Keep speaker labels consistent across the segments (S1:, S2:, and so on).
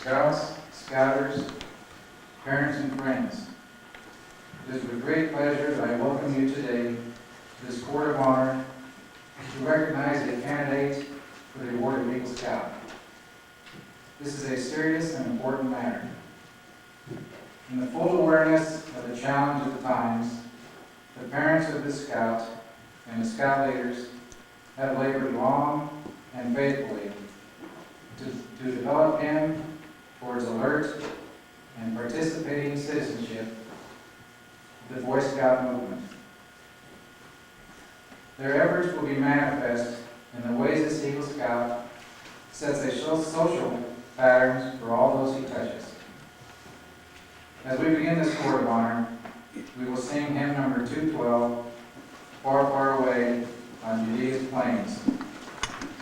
S1: Scouts, Scouters, parents, and friends. It is with great pleasure that I welcome you today to this Court of Honor to recognize a candidate for the award of Eagle Scout. This is a serious and important matter. In the full awareness of the challenge of the times, the parents of this Scout and the Scout leaders have labored long and faithfully to develop him towards alert and participating citizenship of the Boy Scout movement. Their efforts will be manifest in the ways this Eagle Scout sets a social patterns for all those he touches. As we begin this Court of Honor, we will sing hymn number 212, Far, Far Away on Judea's Plains.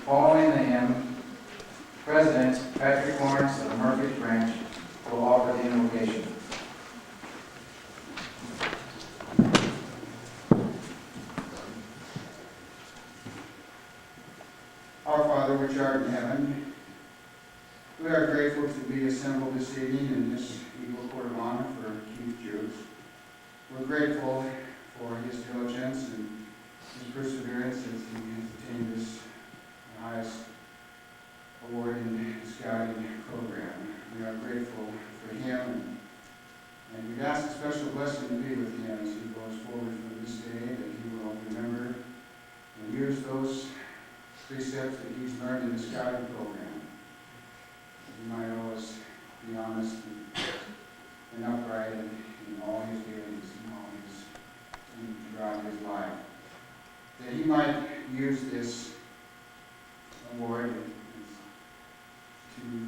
S1: Following the hymn, President Patrick Lawrence of the Murphy Branch will offer the invocation.
S2: Our Father, which art in heaven, we are grateful to be assembled this evening in this Eagle Court of Honor for Keith Jewes. We're grateful for his diligence and his perseverance as he has attained this highest award in the Scouting program. We are grateful for him, and we ask a special blessing to be with him as he goes forward from this day, that he will remember and use those precepts that he's learned in the Scouting program. He might always be honest and upright in all his dealings and all his throughout his life. That he might use this award to the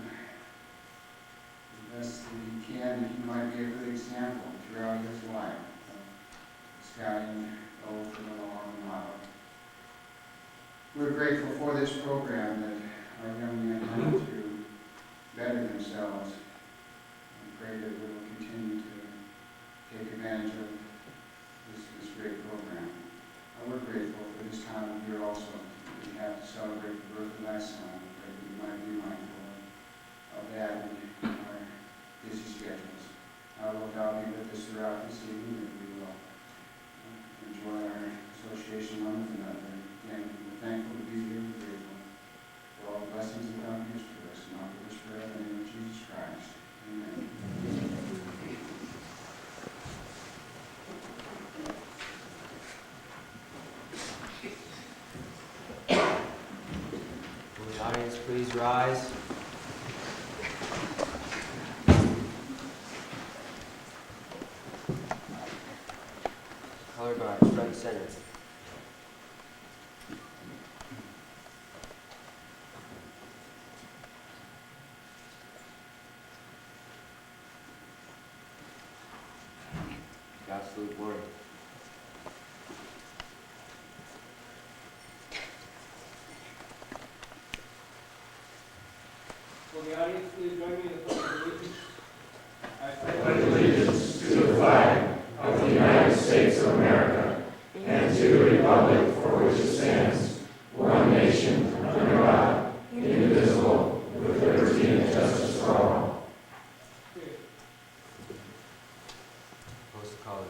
S2: best that he can, that he might be a good example throughout his life of scouting oath and the law and motto. We're grateful for this program that our young men have to better themselves, and pray that we will continue to take advantage of this great program. And we're grateful for this time of year also that we have to celebrate the birth of thy son, that we might be mindful of that in our busy schedules. Lord, thou be with us throughout this evening, that we will enjoy our association one with another. Again, we're thankful to be here. We're grateful for all the blessings that thou givest to us. And offer this prayer in the name of Jesus Christ. Amen.
S3: Will the audience please rise? Color guard, front center. Absolute glory.
S4: Will the audience please join me in the pledge of allegiance? I
S5: pledge allegiance to the flag of the United States of America and to the republic for which it stands, one nation, under God, indivisible, with liberty and justice for all.
S3: Post the colors.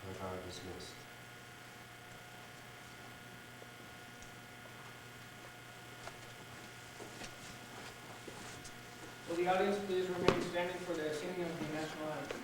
S3: Color guard dismissed.
S4: Will the audience please remain standing for the singing of the national anthem?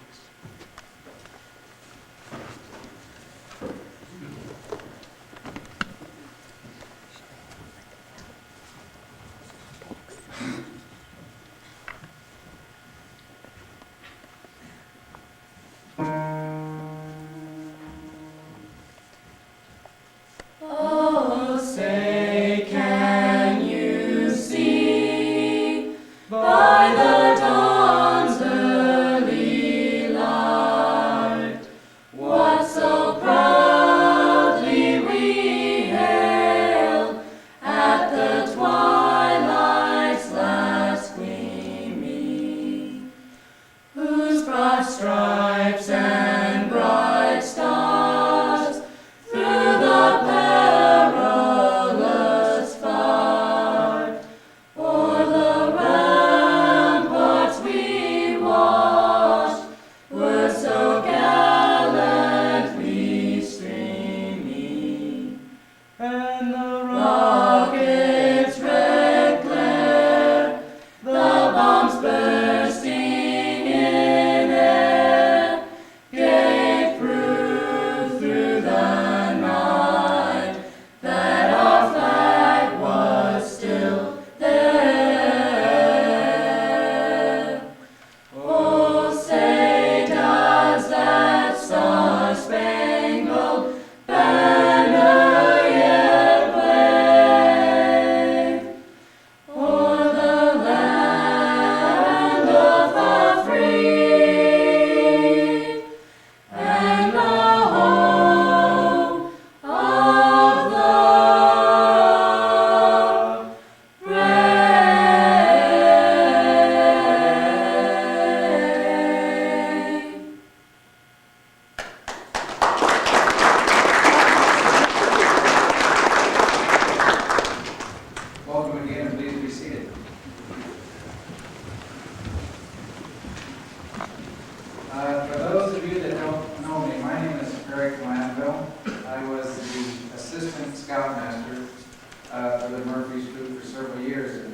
S6: Oh, say, can you see by the dawn's early light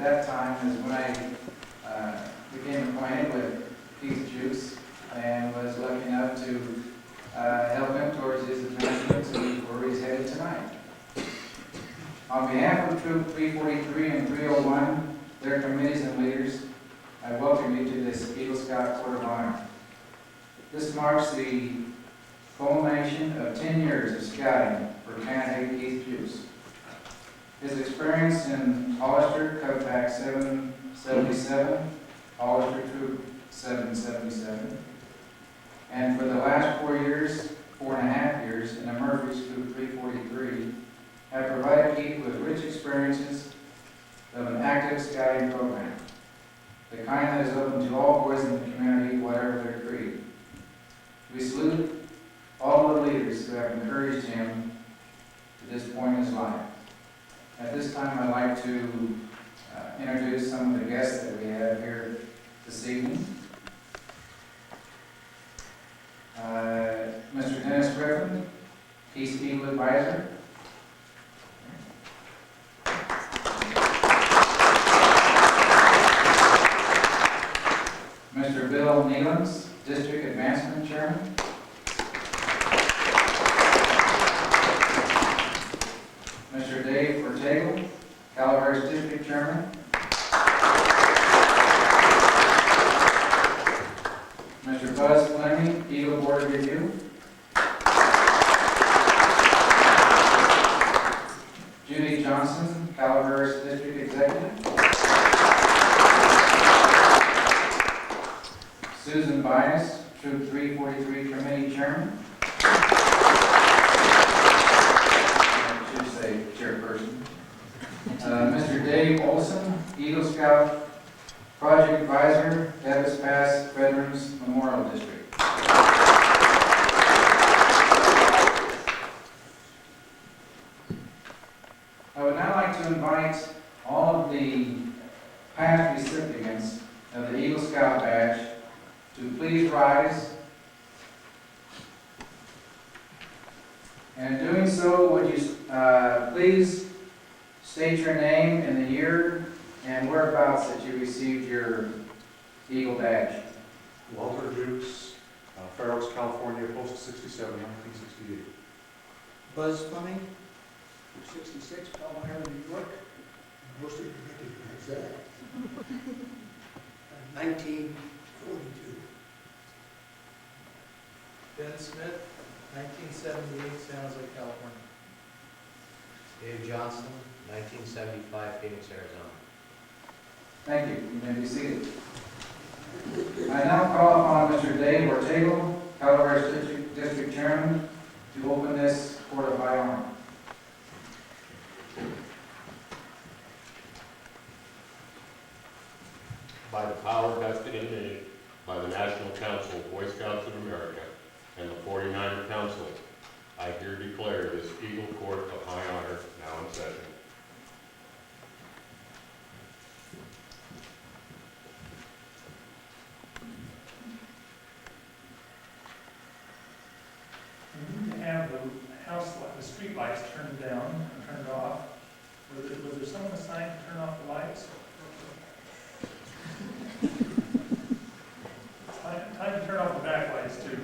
S1: that time is when I became acquainted with Keith Juice and was lucky enough to help him towards his advancement to where he's headed tonight. On behalf of Troop 343 and 301, their committees and leaders, I welcome you to this Eagle Scout Court of Honor. This marks the culmination of 10 years of scouting for candidate Keith Juice. His experience in Hollister, Cub Pack 777, Hollister Troop 777, and for the last 4.5 years in the Murphys Troop 343, have provided Keith with rich experiences of an active scouting program, the kind that is open to all boys in the community, whatever their creed. We salute all the leaders who have encouraged him to this point in his life. At this time, I'd like to introduce some of the guests that we have here this evening. Mr. Dennis Griffin, Keith's Eagle Advisor. Mr. Bill Nealons, District Advancement Chairman. Mr. Dave Ortega, Calaveras District Chairman. Mr. Buzz Fleming, Eagle Board Review. Judy Johnson, Calaveras District Executive. Susan Bias, Troop 343 Committee Chairman. I should say Chairperson. Mr. Dave Olson, Eagle Scout Project Advisor, Davis Pass Veterans Memorial District. I would now like to invite all of the past recipients of the Eagle Scout Badge to please rise. And in doing so, would you please state your name and the year and whereabouts that you received your Eagle Badge?
S7: Walter Dukes, Fair Oaks, California, posted 67, 1968.
S4: Buzz Fleming,
S2: 66, Palmyra, New York.
S4: most of you recognize that. 1942.
S8: Ben Smith, 1978, San Jose, California.
S9: Dave Johnson, 1975, Phoenix, Arizona.
S1: Thank you. You may be seated. I now call upon Mr. Dave Ortega, Calaveras District Chairman, to open this Court of High Honor.
S5: By the power vested in me by the National Council of Boy Scouts of America and the 49er Council, I here declare this Eagle Court of High Honor now in session.
S8: We need to have the street lights turned down and turned off. Was there someone assigned to turn off the lights? Time to turn off the back lights too.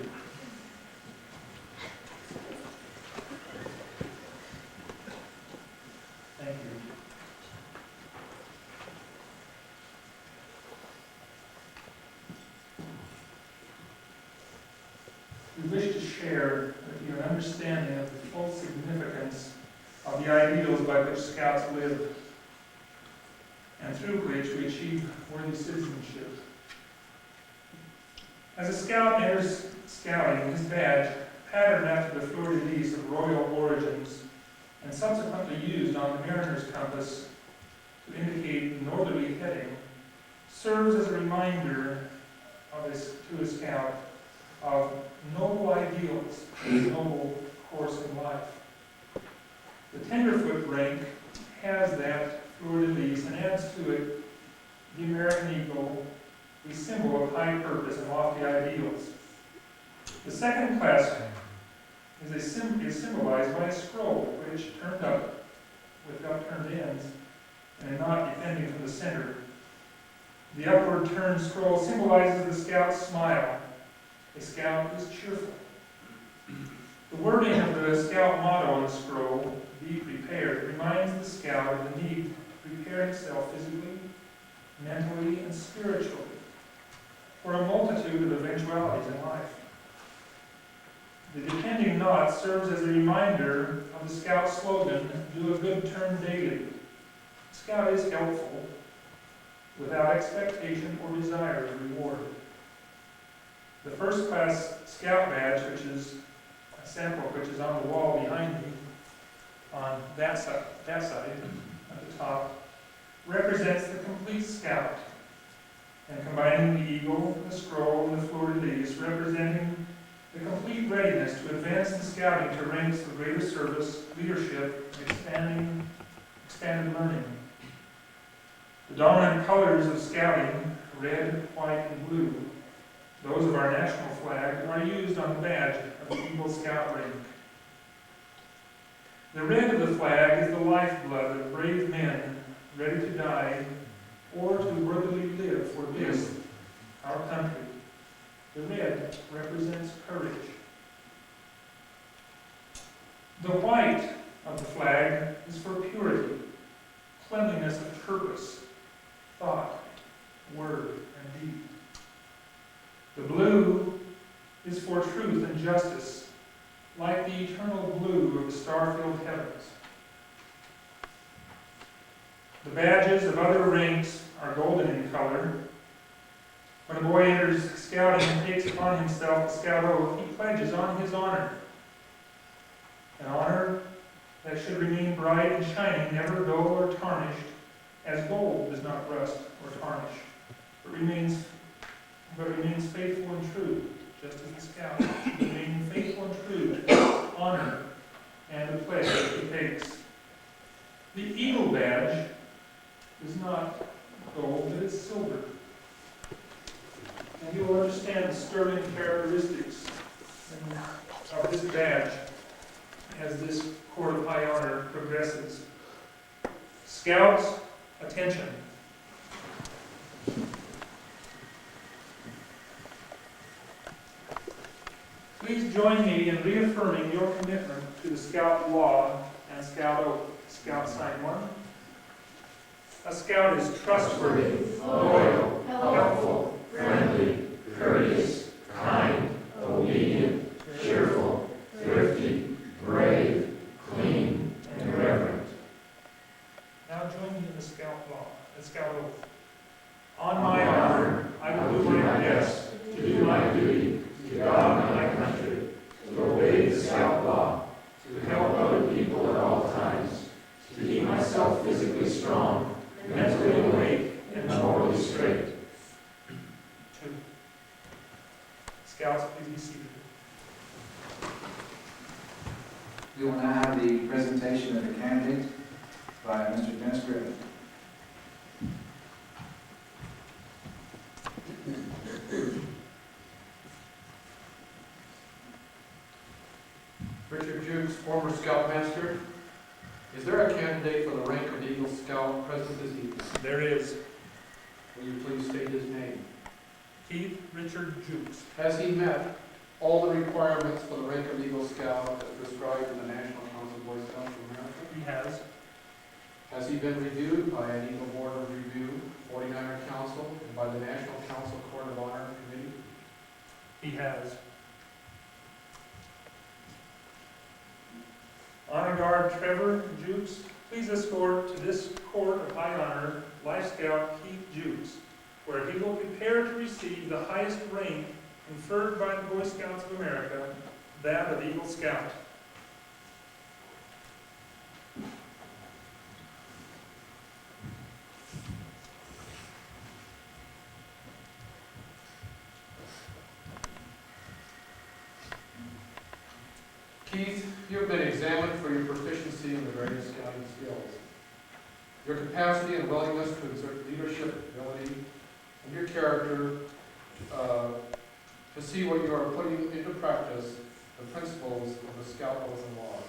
S8: Thank you. We wish to share with you an understanding of the full significance of the ideals by which Scouts live and through which we achieve worthy citizenship. As a Scout enters scouting, his badge, patterned after the fleur-de-lis of royal origins and subsequently used on the mariner's compass to indicate northerly heading, serves as a reminder to a Scout of noble ideals and a noble course in life. The tenderfoot rank has that fleur-de-lis and adds to it the American eagle, the symbol of high purpose and lofty ideals. The second class is symbolized by a scroll which, turned up with upturned ends, and a knot depending from the center. The upward turned scroll symbolizes the scout's smile. A scout is cheerful. The wording of the scout motto on the scroll, "Be prepared," reminds the scout of the need to prepare himself physically, mentally, and spiritually for a multitude of eventualities in life. The depending knot serves as a reminder of the scout slogan, "Do a good turn daily." The scout is helpful without expectation or desire of reward. The first class scout badge, which is a sample which is on the wall behind me, on that side at the top, represents the complete scout, and combining the eagle, the scroll, and the fleur-de-lis, representing the complete readiness to advance in scouting to ranks of greater service, leadership, and expanded learning. The dominant colors of scouting, red, white, and blue, those of our national flag, are used on the badge of the Eagle Scout rank. The red of the flag is the lifeblood of brave men ready to die or to worthily live for this, our country. The red represents courage. The white of the flag is for purity, cleanliness of purpose, thought, word, and deed. The blue is for truth and justice, like the eternal blue of the star-filled heavens. The badges of other ranks are golden in color. When a boy enters scouting and takes upon himself the scout oath, he pledges on his honor. An honor that should remain bright and shining, never dull or tarnished, as gold does not rust or tarnish, but remains faithful and true, just as the scout should remain faithful and true to the honor and the pledge that he takes. The eagle badge is not gold, but it's silver. And you'll understand the sterling characteristics of this badge as this Court of High Honor progresses. Scouts, attention. Please join me in reaffirming your commitment to the Scout law and Scout oath. Scout sign one. A Scout is trustworthy,
S5: loyal, helpful, friendly, courteous, kind, obedient, cheerful, thrifty, brave, clean, and reverent.
S8: Now join me in the Scout law, the Scout oath. On my honor, I will do my best
S5: to do my duty to God and my country, to obey the Scout law, to help other people at all times, to keep myself physically strong, mentally awake, and morally straight.
S8: 2. Scouts, please be seated.
S1: We will now have the presentation of the candidate by Mr. Dennis Griffin.
S10: Richard Jukes, former Scoutmaster. Is there a candidate for the rank of Eagle Scout present this evening?
S8: There is
S10: Will you please state his name?
S8: Keith Richard Jukes.
S10: Has he met all the requirements for the rank of Eagle Scout as prescribed in the National Council of Boy Scouts of America?
S8: He has.
S10: Has he been reviewed by an Eagle Board of Review, 49er Council, and by the National Council Court of Honor Committee?
S8: He has. Honor Guard Trevor Jukes, please escort to this Court of High Honor Life Scout Keith Jukes, where he will prepare to receive the highest rank conferred by the Boy Scouts of America, that of Eagle Scout.
S10: Keith, you have been examined for your proficiency in the various scouting skills. Your capacity and willingness to exert leadership ability and your character to see what you are putting into practice the principles of the Scout oath and laws.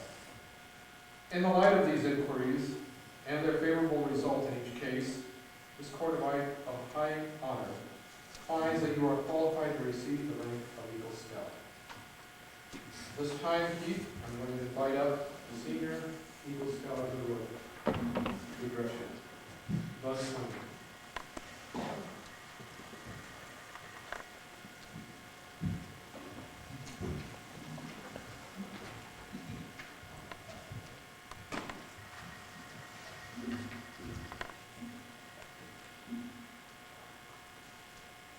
S10: In the light of these inquiries and their favorable result in each This time, Keith, I'm going to invite up the senior Eagle Scout of the Road to address you. Thus,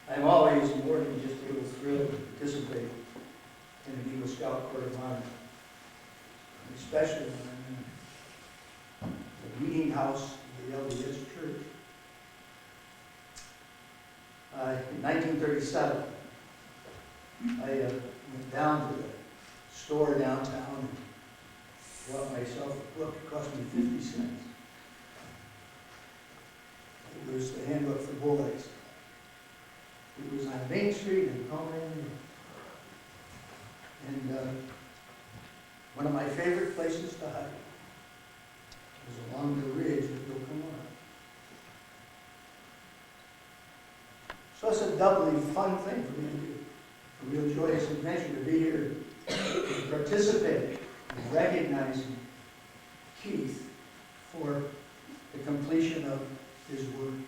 S11: I'm always more than just a little thrilled to participate in an Eagle Scout Court of Honor, especially when I'm in the meeting house of the LDS Church. In 1937, I went down to the store downtown and bought myself a book. It cost me 50 cents. It was the Handbook for Boys. It was on Main Street in Palmyra. And one of my favorite places to hike was along the ridge of Gilcomar. So it's a doubly fun thing for me to do. A real joyous adventure to be here to participate in recognizing Keith for the completion of his work.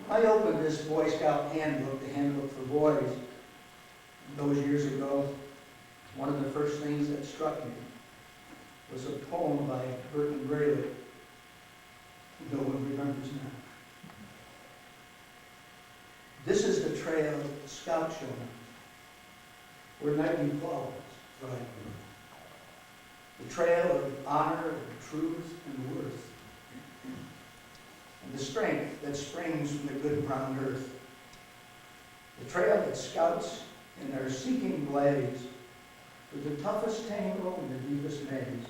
S11: I opened this Boy Scout handbook, the Handbook for Boys, those years ago. One of the first things that struck me was a poem by Burton Braley. No one remembers now. This is the trail Scout showed us, where nightly flowers thrive. The trail of honor and truth and worth, and the strength that springs from the good brown earth. The trail that scouts in their seeking blaze through the toughest tangle and the deepest maze.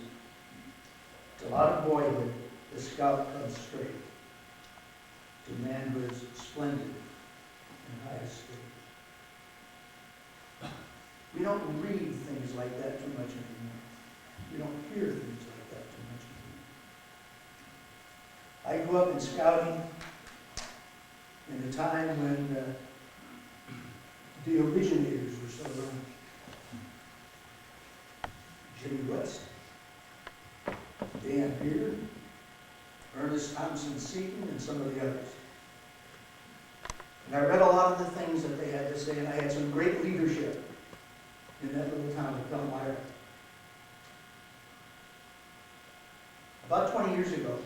S11: Till out of boyhood, the scout comes straight to manhood's splendid and highest state. We don't read things like that too much anymore. We don't hear things like that too much anymore. I grew up in scouting in a time when the originators were still around. Jimmy West, Dan Beard, Ernest Thompson Seton, and some of the others. And I read a lot of the things that they had to say, and I had some great leadership in that little town of Palmyra. About 20 years ago,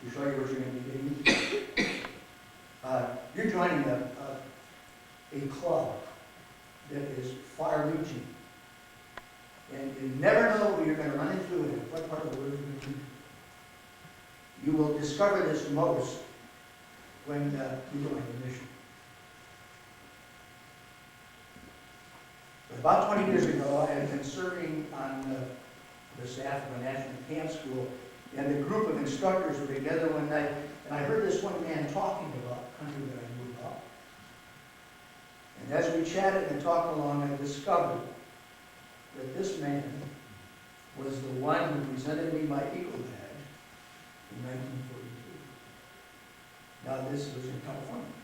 S11: to show you what you're going to be getting, you're joining a club that is far-reaching. And you never know who you're going to run into and what part of the world you're going to be. You will discover this most when you join the mission. But about 20 years ago, I had been serving on the staff of a national camp school, and a group of instructors were together one night, and I heard this one man talking about the country that I knew about. And as we chatted and talked along, I discovered that this man was the one who presented me my Eagle badge in 1942. Now this was in California,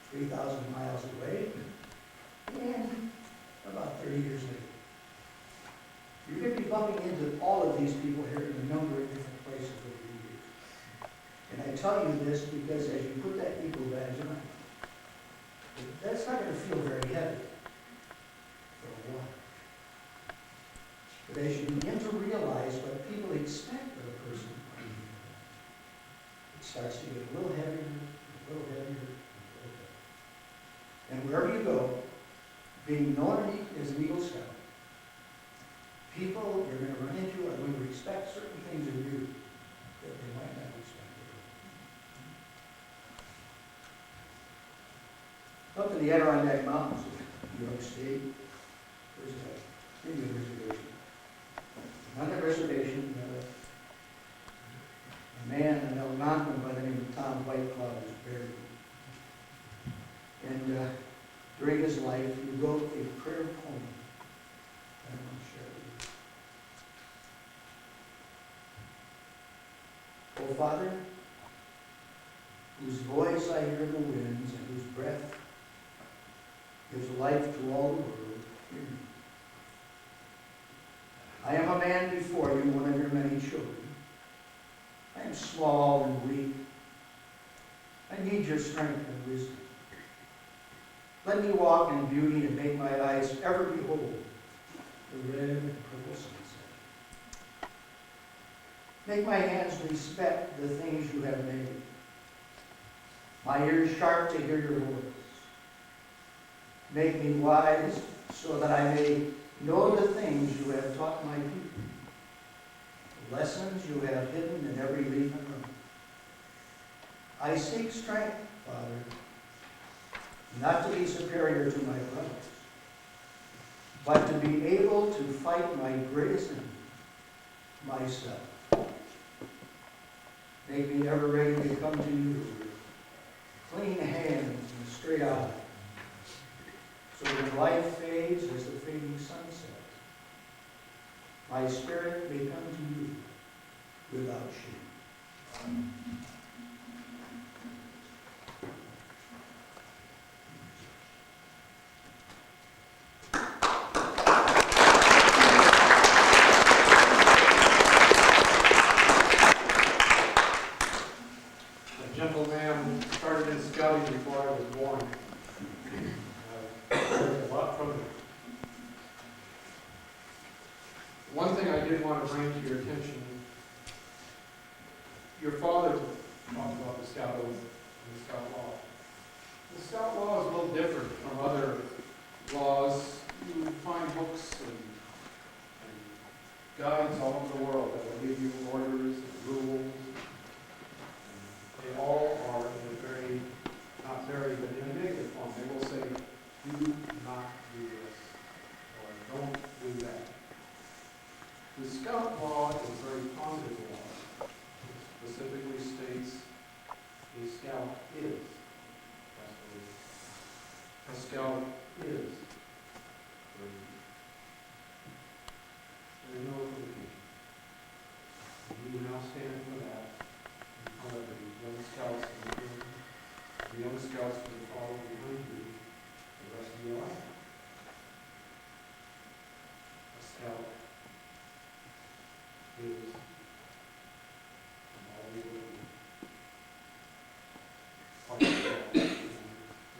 S11: 3,000 miles away, and about 30 years later. You're going to be bumping into all of these people here in a number of different places over the years. And I tell you this because as you put that Eagle badge on, that's not going to feel very heavy for a while. But as you begin to realize what people expect of a person, it starts to get a little heavier, a little heavier, a little heavier. And wherever you go, being known as an Eagle Scout, people you're going to run into are going to expect certain things of you that they might not expect of you. Up in the Adirondack Mountains of New York State, there's an Indian reservation. On that reservation, a man, an Algonquin by the name of Tom White Cloud, was buried. And during his life, he wrote a prayer poem. I want to share it with you. O Father, whose voice I hear in the winds and whose breath gives life to all the world. I am a man before you, one of your many children. I am small and weak. I need your strength and wisdom. Let me walk in beauty and make my eyes ever behold the red and purple sunset. Make my hands respect the things you have made. My ears sharp to hear your voice. Make me wise so that I may know the things you have taught my people, the lessons you have hidden in every leaf and root. I seek strength, Father, not to be superior to my brothers, but to be able to fight my greatest enemy, myself. Make me ever ready to come to you with clean hands and straight eyes, so when life fades as the fading sun sets, my spirit may come to you without shame.
S10: A gentleman started in scouting before I was born. I learned a lot from him. One thing I did want to bring to your attention, your father talked about the scout oath and the scout law. The scout law is a little different from other laws. You find books and guides all over the world that will give you orders and rules. They all are in a very, not very, but in a negative form. They will say, do not do this, or don't do that. The scout law is a very positive law. It specifically states a scout is. That's what it is. A scout is. There's no equivocation. You now stand for that. However, the young scouts will follow behind you the rest of your life. A scout is and always will be part of the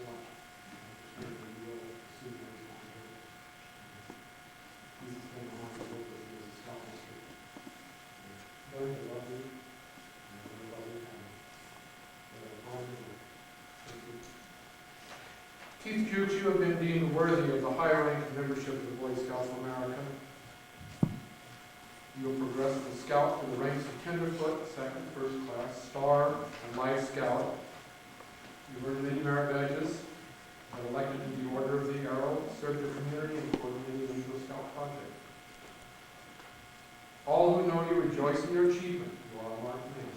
S10: law. You will assume your responsibility. Jesus came along to work with you as a scout master. Learn to love you. Keith Jukes, you have been deemed worthy of the higher rank of membership of the Boy Scouts of America. You will progress from Scout to the ranks of Tenderfoot, second, first class, Star, and Life Scout. You've earned many merit badges, been elected to the Order of the Arrow, served your community, and coordinated the Eagle Scout project. All who know you rejoice in your achievement. You are a marked man.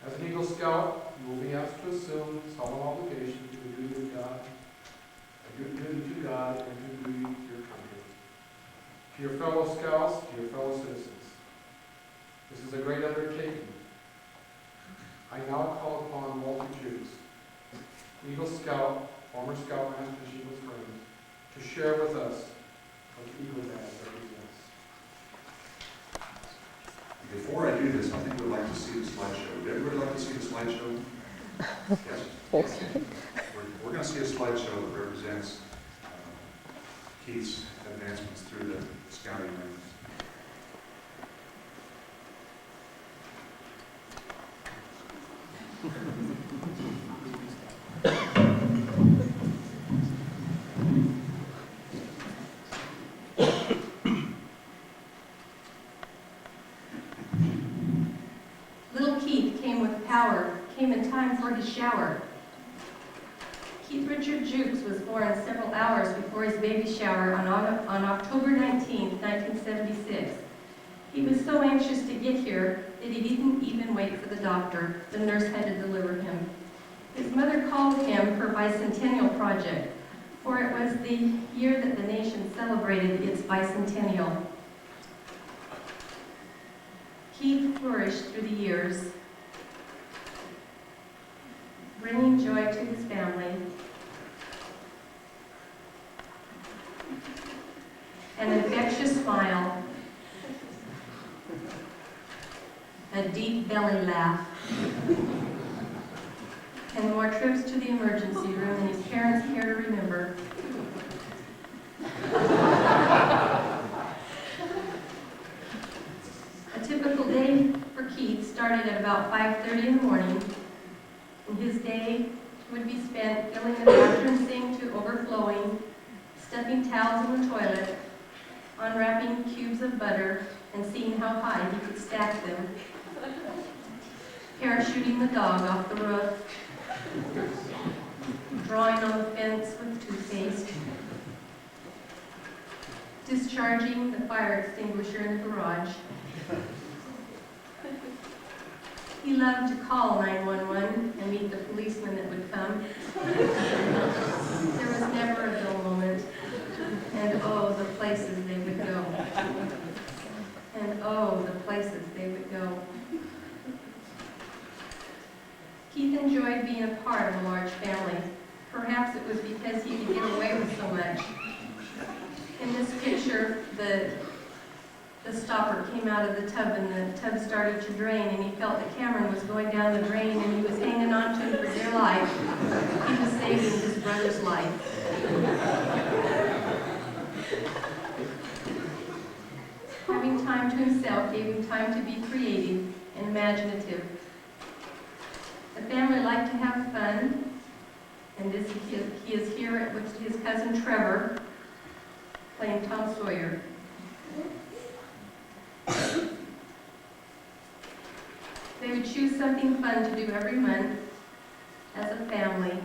S10: As an Eagle Scout, you will be asked to assume solemn obligation to the duty of God, a duty to God, and to duty to your country. To your fellow Scouts, to your fellow citizens, this is a great undertaking. I now call upon Walter Jukes, Eagle Scout, former Scoutmaster of Eagle Springs, to share with us what the Eagle Badge represents.
S7: Before I do this, I think we'd like to see the slideshow. Would everybody like to see the slideshow? Yes? Okay. We're going to see a slideshow that represents Keith's advancements through the scouting ranks.
S6: Little Keith came with power, came in time for his shower. Keith Richard Jukes was born several hours before his baby shower on October 19, 1976. He was so anxious to get here that he didn't even wait for the doctor. The nurse had to deliver him. His mother called him her bicentennial project, for it was the year that the nation celebrated its bicentennial. Keith flourished through the years, bringing joy to his family, a deep belly laugh, and more trips to the emergency room than his parents care to remember. A typical day for Keith started at about 5:30 in the morning, and his day would be spent filling the bathroom sink to overflowing, stuffing towels in the toilet, unwrapping cubes of butter, and seeing how high he could stack them, parachuting the dog off the roof, drawing on the fence with toothpaste, discharging the fire extinguisher in the garage. He loved to call 911 and meet the policeman that would come. There was never a dull moment. And oh, the places they would go. And oh, the places they would go. Keith enjoyed being a part of a large family. Perhaps it was because he could get away with so much. In this picture, the stopper came out of the tub and the tub started to drain, and he felt that Cameron was going down the drain and he was hanging on to him for dear life. He was saving his brother's life. Having time to himself gave him time to be creative and imaginative. The family liked to have fun, and he is here with his cousin Trevor playing Tom Sawyer. They would choose something fun to do every month as a family.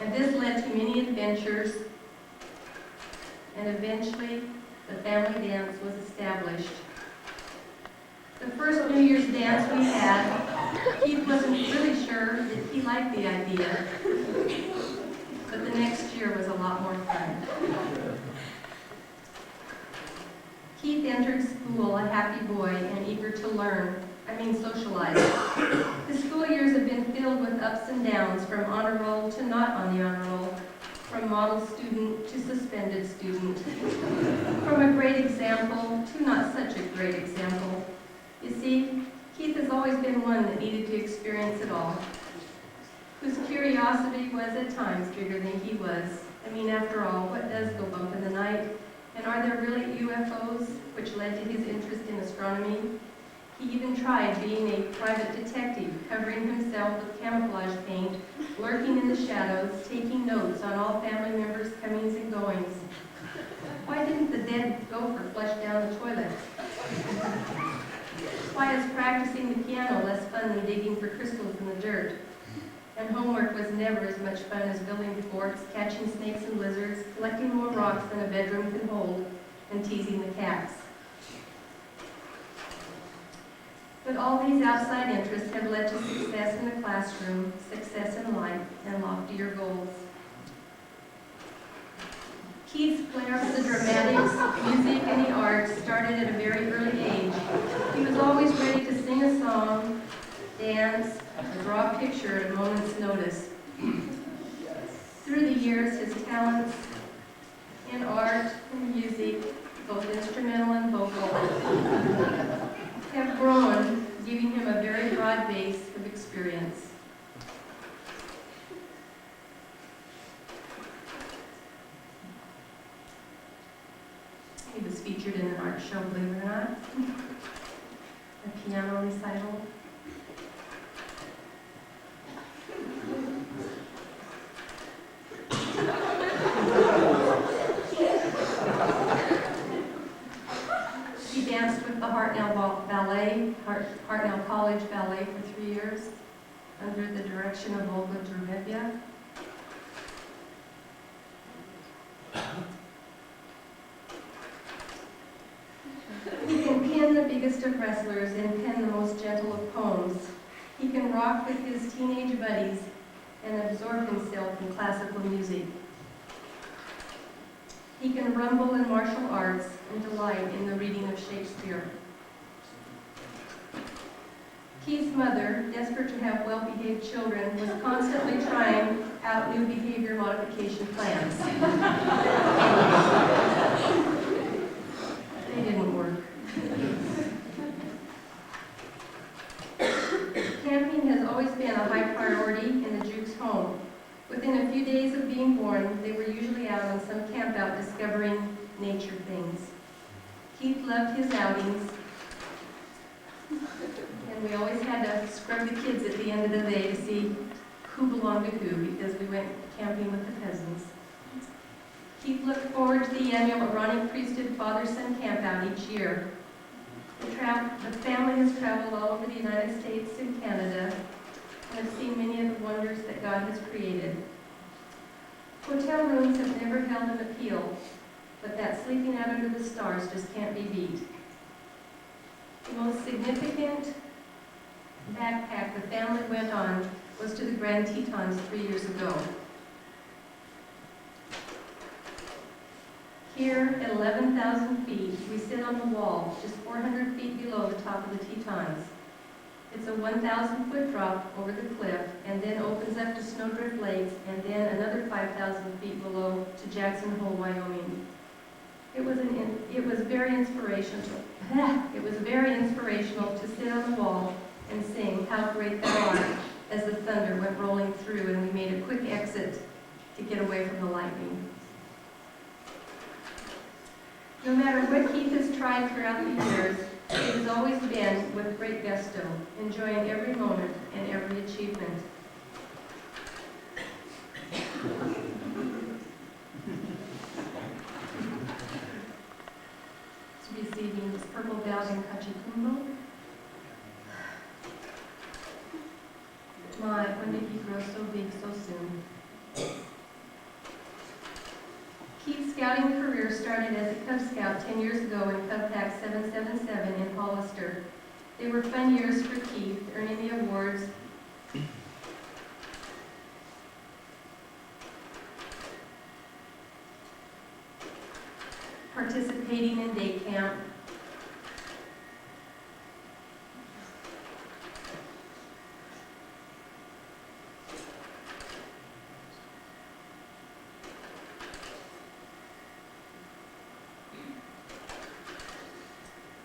S6: And this led to many adventures, and eventually the family dance was established. The first New Year's dance we had, Keith wasn't really sure that he liked the idea, but the next year was a lot more fun. Keith entered school a happy boy and eager to learn, socialize. His school years have been filled with ups and downs, from honor roll to not on the honor roll, from model student to suspended student, from a great example to not such a great example. You see, Keith has always been one that needed to experience it all, whose curiosity was at times bigger than he was. After all, what does go bump in the night? And are there really UFOs, which led to his interest in astronomy? He even tried being a private detective, covering himself with camouflage paint, lurking in the shadows, taking notes on all family members' comings and goings. Why didn't the dead gopher flush down the toilet? Why is practicing the piano less fun than digging for crystals in the dirt? And homework was never as much fun as building forts, catching snakes and lizards, collecting more rocks than a bedroom can hold, and teasing the cats. But all these outside interests have led to success in the classroom, success in life, and loftier goals. Keith's flair for the dramatics, music, and the arts started at a very early age. He was always ready to sing a song, dance, or draw a picture at a moment's notice. Through the years, his talents in art and music, both instrumental and vocal, have grown, giving him a very broad base of experience. He was featured in an art show, believe it or not, a piano recital. He danced with the Hartnell College Ballet for 3 years, under the direction of Olga Drumevia. He can pin the biggest of wrestlers and pen the most gentle of poems. He can rock with his teenage buddies and absorb himself in classical music. He can rumble in martial arts and delight in the reading of Shakespeare. Keith's mother, desperate to have well-behaved children, was constantly trying their modification plans. They didn't work. Camping has always been a high priority in the Jukes home. Within a few days of being born, they were usually out on some camp out discovering nature things. Keith loved his outings, and we always had to scrub the kids at the end of the day to see who belonged to who, because we went camping with the cousins. Keith looked forward to the annual Aaronic Priesthood Father-Son Camp out each year. The family has traveled all over the United States and Canada and have seen many of the wonders that God has created. Hotel rooms have never held an appeal, but that sleeping out under the stars just can't be beat. The most significant backpack the family went on was to the Grand Tetons 3 years ago. Here, at 11,000 feet, we sit on the wall, just 400 feet below the top of the Tetons. It's a 1,000-foot drop over the cliff, and then opens up to Snowdrift Lakes, and then another 5,000 feet below to Jackson Hole, Wyoming. It was very inspirational. It was very inspirational to sit on the wall and sing "How Great Thou Art" as the thunder went rolling through, and we made a quick exit to get away from the lightning. No matter what Keith has tried throughout the years, it has always been with great gusto, enjoying every moment and every achievement. Receiving this purple belt in Kachikumbo. My, when did he grow so big so soon? Keith's scouting career started as a Cub Scout 10 years ago in Cub Pack 777 in Hollister. They were fun years for Keith, earning the awards participating in day camp,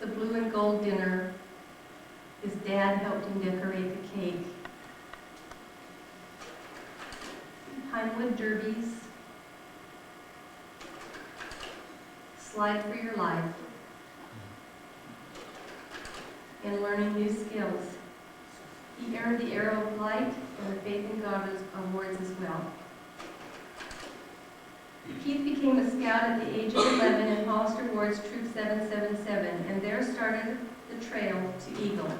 S6: the blue and gold dinner. His dad helped him decorate the cake. Pinewood derbies. Slide for your life, and learning new skills. He earned the Arrow of Light and the Faith in God awards as well. Keith became a scout at the age of 11 in Hollister Ward's Troop 777, and there started the trail to Eagle.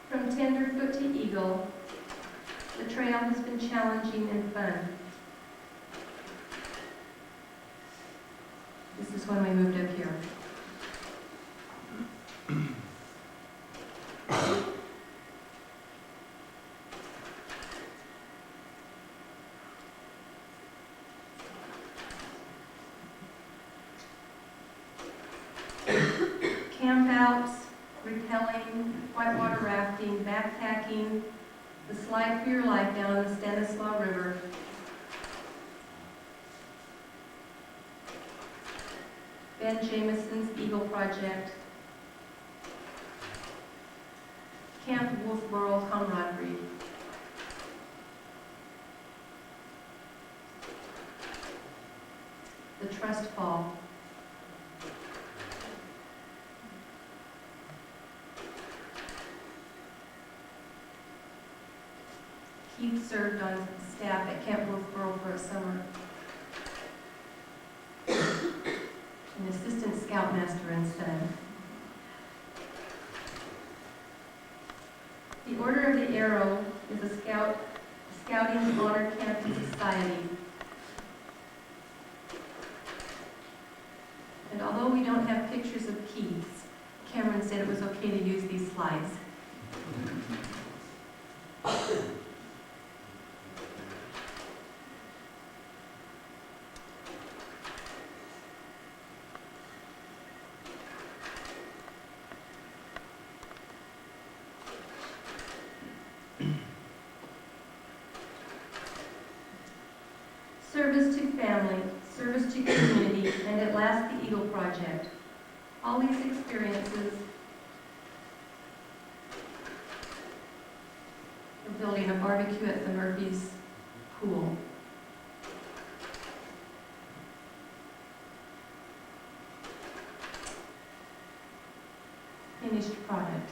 S6: From Tenderfoot to Eagle, the trail has been challenging and fun. This is when we moved up here. Campouts, rappelling, whitewater rafting, backpacking, the slide for your life down the Stanislaus River. Ben Jameson's Eagle Project. Camp Wolfboro Camaraderie. The Trust Fall. Keith served on staff at Camp Wolfboro for a summer. An assistant scoutmaster and son. The Order of the Arrow is a scouting honor camping society. And although we don't have pictures of Keith's, Cameron said it was okay to use these slides. Ask the Eagle Project. All these experiences of building a barbecue at the Murphy's pool. Finished product.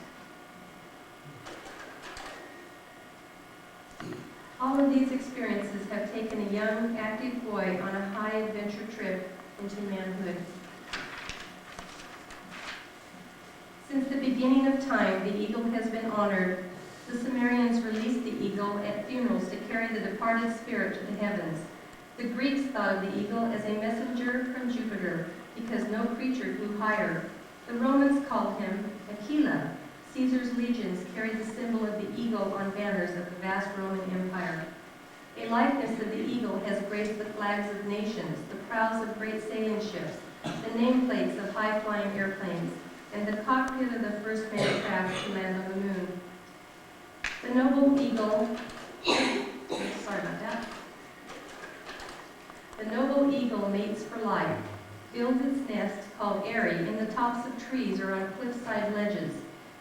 S6: All of these experiences have taken a young, active boy on a high adventure trip into manhood. Since the beginning of time, the eagle has been honored. The Sumerians released the eagle at funerals to carry the departed spirit to the heavens. The Greeks thought of the eagle as a messenger from Jupiter because no creature flew higher. The Romans called him Aquila. Caesar's legions carried the symbol of the eagle on banners of the vast Roman Empire. A likeness of the eagle has graced the flags of nations, the prows of great sailing ships, the nameplates of high-flying airplanes, and the cockpit of the first manned craft to land on the moon. The noble eagle, sorry about that. The noble eagle mates for life, builds its nest, called eyrie, in the tops of trees or on cliffside ledges.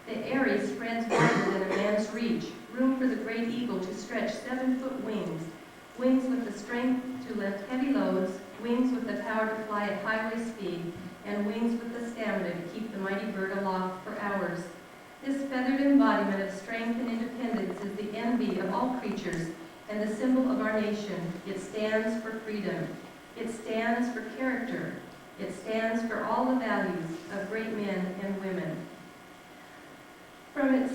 S6: The eyrie spreads wider than a man's reach, room for the great eagle to stretch 7-foot wings, wings with the strength to lift heavy loads, wings with the power to fly at highway speed, and wings with the stamina to keep the mighty bird aloft for hours. This feathered embodiment of strength and independence is the envy of all creatures and the symbol of our nation. It stands for freedom. It stands for character. It stands for all the values of great men and women. From its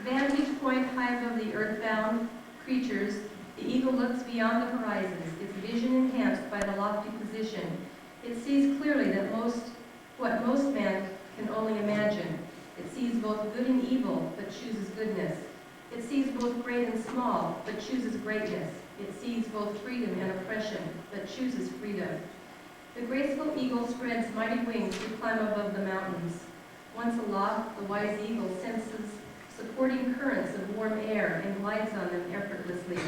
S6: vantage point high above the earthbound creatures, the eagle looks beyond the horizons, its vision enhanced by the lofty position. It sees clearly that what most man can only imagine. It sees both good and evil, but chooses goodness. It sees both great and small, but chooses greatness. It sees both freedom and oppression, but chooses freedom. The graceful eagle spreads mighty wings to climb above the mountains. Once aloft, the wise eagle senses supporting currents of warm air and glides on them effortlessly,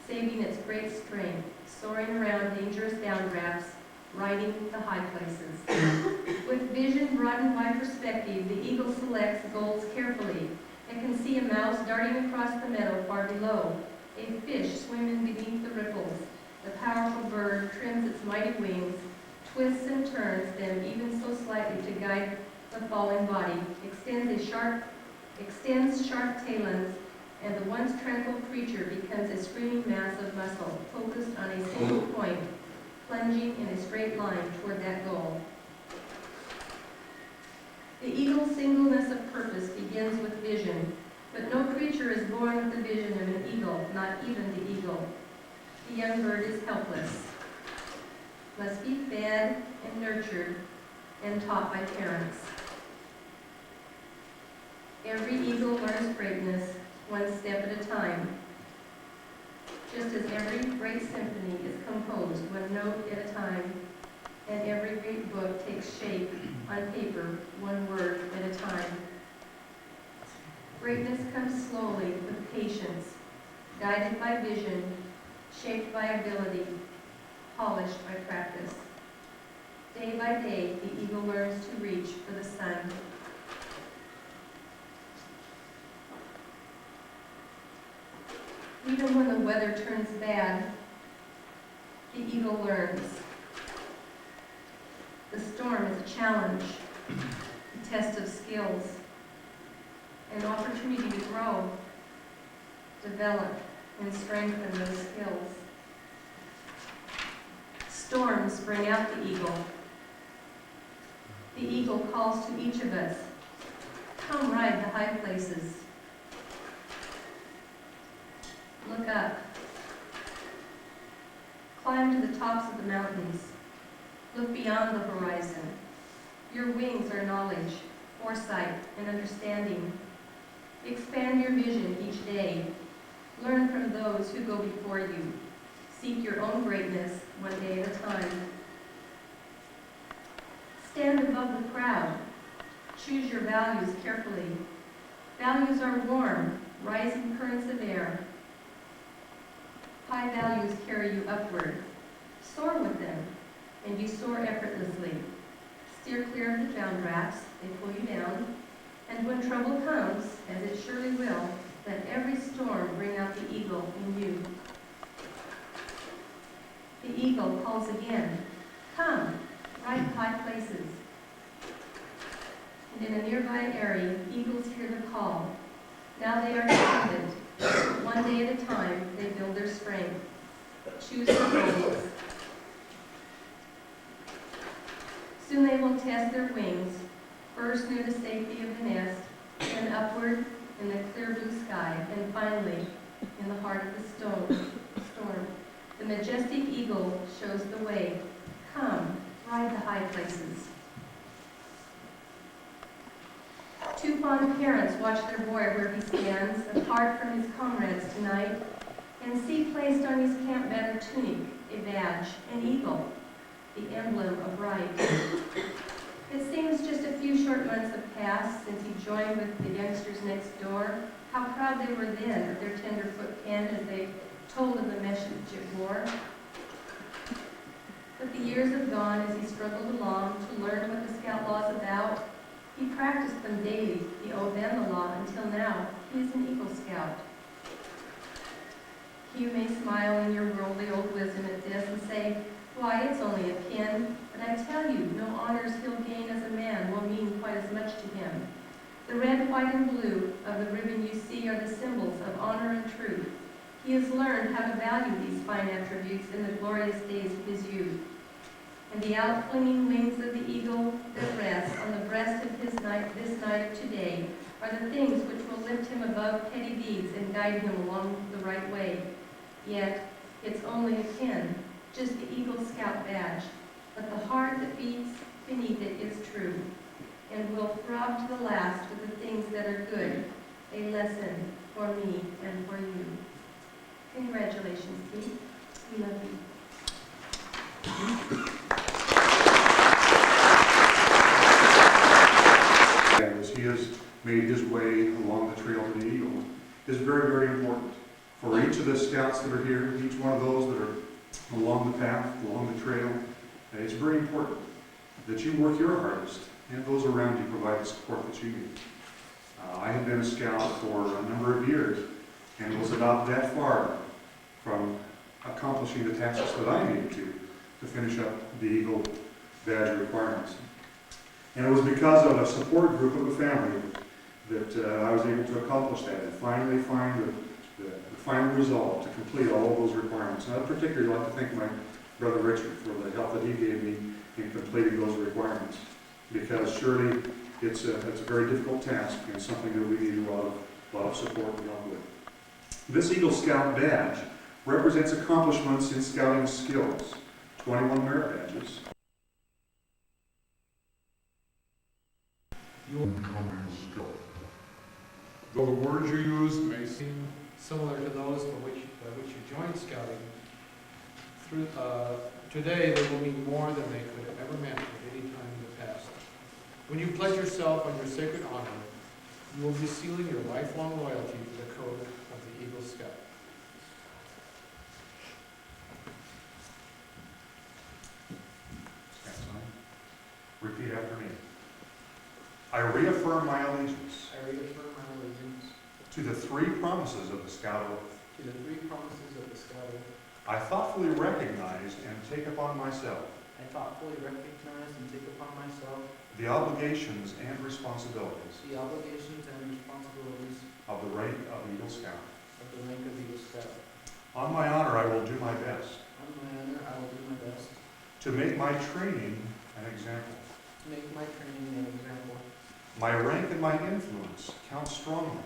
S6: saving its great strength, soaring around dangerous downdrafts, riding the high places. With vision broadened by perspective, the eagle selects goals carefully. It can see a mouse darting across the meadow far below, a fish swimming beneath the ripples. The powerful bird trims its mighty wings, twists and turns them even so slightly to guide the falling body, extends sharp talons, and the once tranquil creature becomes a screaming mass of muscle, focused on a single point, plunging in a straight line toward that goal. The eagle's singleness of purpose begins with vision, but no creature is born with the vision of an eagle, not even the eagle. The young bird is helpless, must be fed and nurtured and taught by parents. Every eagle learns greatness one step at a time, just as every great symphony is composed one note at a time, and every great book takes shape on paper one word at a time. Greatness comes slowly with patience, guided by vision, shaped by ability, polished by practice. Day by day, the eagle learns to reach for the sun. Even when the weather turns bad, the eagle learns. The storm is a challenge, a test of skills, an opportunity to grow, develop, and strengthen those skills. Storms bring out the eagle. The eagle calls to each of us, come ride the high places. Look up. Climb to the tops of the mountains. Look beyond the horizon. Your wings are knowledge, foresight, and understanding. Expand your vision each day. Learn from those who go before you. Seek your own greatness one day at a time. Stand above the crowd. Choose your values carefully. Values are warm, rising currents of air. High values carry you upward. Soar with them, and you soar effortlessly. Steer clear of the downdrafts, they pull you down. And when trouble comes, as it surely will, let every storm bring out the eagle in you. The eagle calls again, come, ride high places. And in a nearby area, eagles hear the call. Now they are dependent. One day at a time, they build their strength. Choose their goals. Soon they will test their wings, first near the safety of the nest, then upward in the clear blue sky, and finally in the heart of the storm. The majestic eagle shows the way. Come, ride the high places. Two fond parents watch their boy where he stands, apart from his comrades tonight, and see placed on his camp bed a tunic, a badge, an eagle, the emblem of right. It seems just a few short months have passed since he joined with the youngsters next door. How proud they were then of their tenderfoot pen as they told of the message it bore. But the years have gone as he struggled along to learn what the scout law's about. He practiced them daily. He owed them the law until now. He is an Eagle Scout. You may smile in your worldly old wisdom at this and say, why, it's only a pin. But I tell you, no honors he'll gain as a man will mean quite as much to him. The red, white, and blue of the ribbon you see are the symbols of honor and truth. He has learned how to value these fine attributes in the glorious days of his youth. And the outflinging wings of the eagle that rests on the breast of this night of today are the things which will lift him above petty deeds and guide him along the right way. Yet, it's only a pin, just the Eagle Scout badge, but the heart that beats beneath it is true, and will throb to the last with the things that are good, a lesson for me and for you. Congratulations, Keith. We love you.
S7: As he has made his way along the trail to the eagle is very, very important. For each of the scouts that are here, each one of those that are along the path, along the trail, it's very important that you work your hardest and those around you provide the support that you need. I have been a scout for a number of years and was about that far from accomplishing the tasks that I needed to finish up the Eagle badge requirements. And it was because of a support group of a family that I was able to accomplish that and finally find the final resolve to complete all of those requirements. And I'd particularly like to thank my brother Richard for the help that he gave me in completing those requirements, because surely it's a very difficult task and something that we need a lot of support and help with. This Eagle Scout badge represents accomplishments in scouting skills, 21 merit badges.
S10: Though the words you use may seem similar to those by which you joined scouting, today they will mean more than they could have ever meant at any time in the past. When you pledge yourself on your sacred honor, you will be sealing your lifelong loyalty to the code of the Eagle Scout.
S7: Repeat after me. I reaffirm my allegiance
S10: I reaffirm my allegiance
S7: to the three promises of the Scout Oath.
S10: to the three promises of the Scout Oath.
S7: I thoughtfully recognize and take upon myself
S10: I thoughtfully recognize and take upon myself
S7: the obligations and responsibilities
S10: the obligations and responsibilities
S7: of the rank of Eagle Scout.
S10: of the rank of Eagle Scout.
S7: On my honor, I will do my best
S10: On my honor, I will do my best
S7: to make my training an example.
S10: to make my training an example.
S7: My rank and my influence count strongly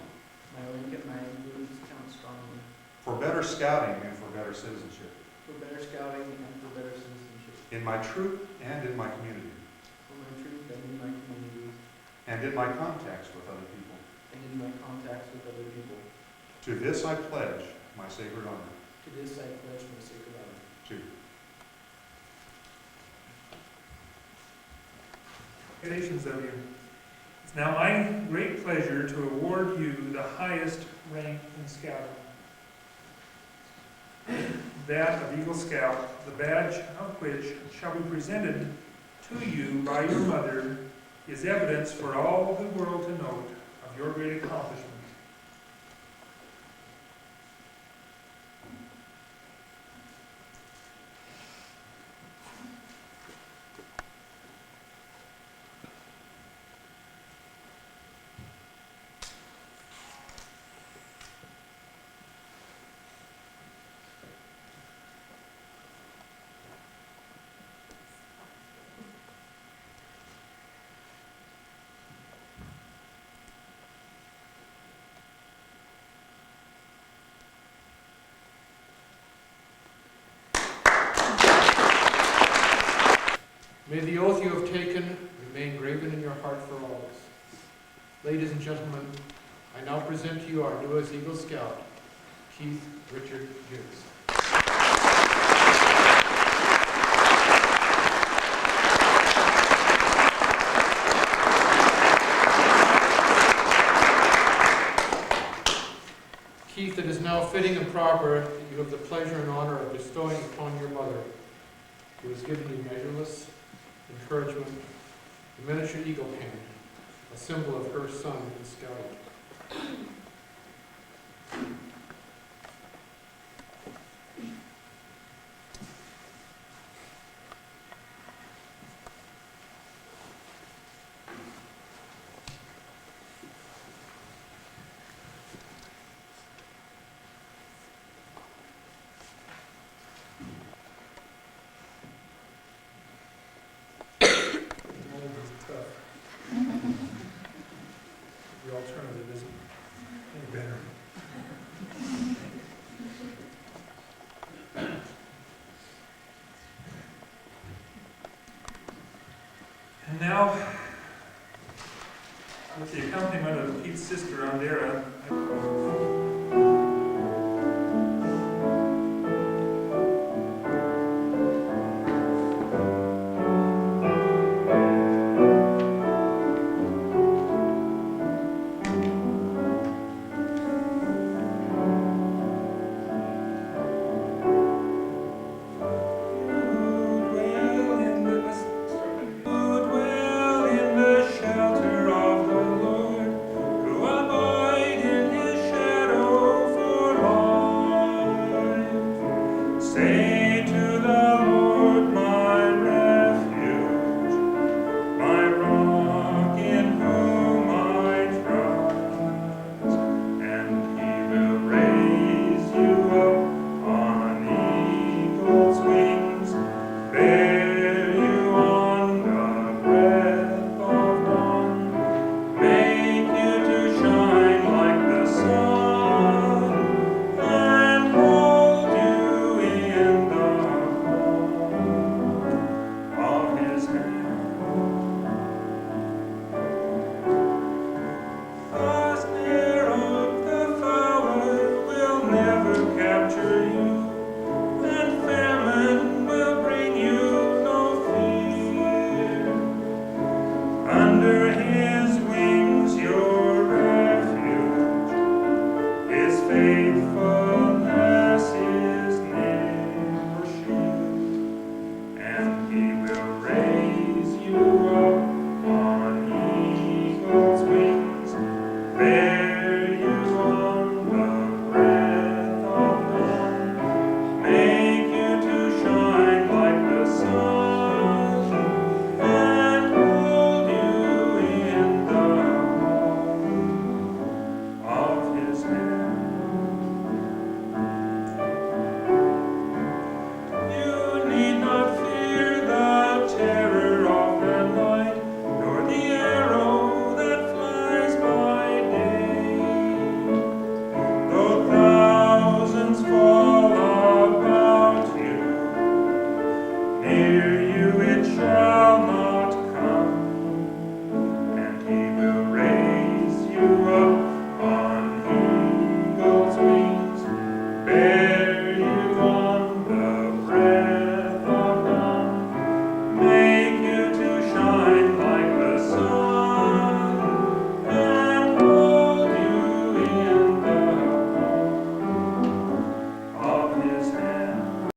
S10: My rank and my influence count strongly
S7: for better scouting and for better citizenship
S10: for better scouting and for better citizenship,
S7: in my troop and in my community,
S10: for my troop and in my community,
S7: and in my contacts with other people.
S10: and in my contacts with other people.
S7: To this I pledge my sacred honor.
S10: To this I pledge my sacred honor.
S7: Two.
S8: Congratulations of you. It's now my great pleasure to award you the highest rank in scouting, that of Eagle Scout, the badge of which shall be presented to you by your mother is evidence for all the world to note of your great accomplishment.
S10: May the oath you have taken remain graven in your heart for always. Ladies and gentlemen, I now present to you our newest Eagle Scout, Keith Richard Jukes. Keith, it is now fitting and proper that you have the pleasure and honor of bestowing upon your mother, who has given you measureless encouragement, the miniature eagle pen, a symbol of her son in scouting.
S8: The alternative isn't any better. And now,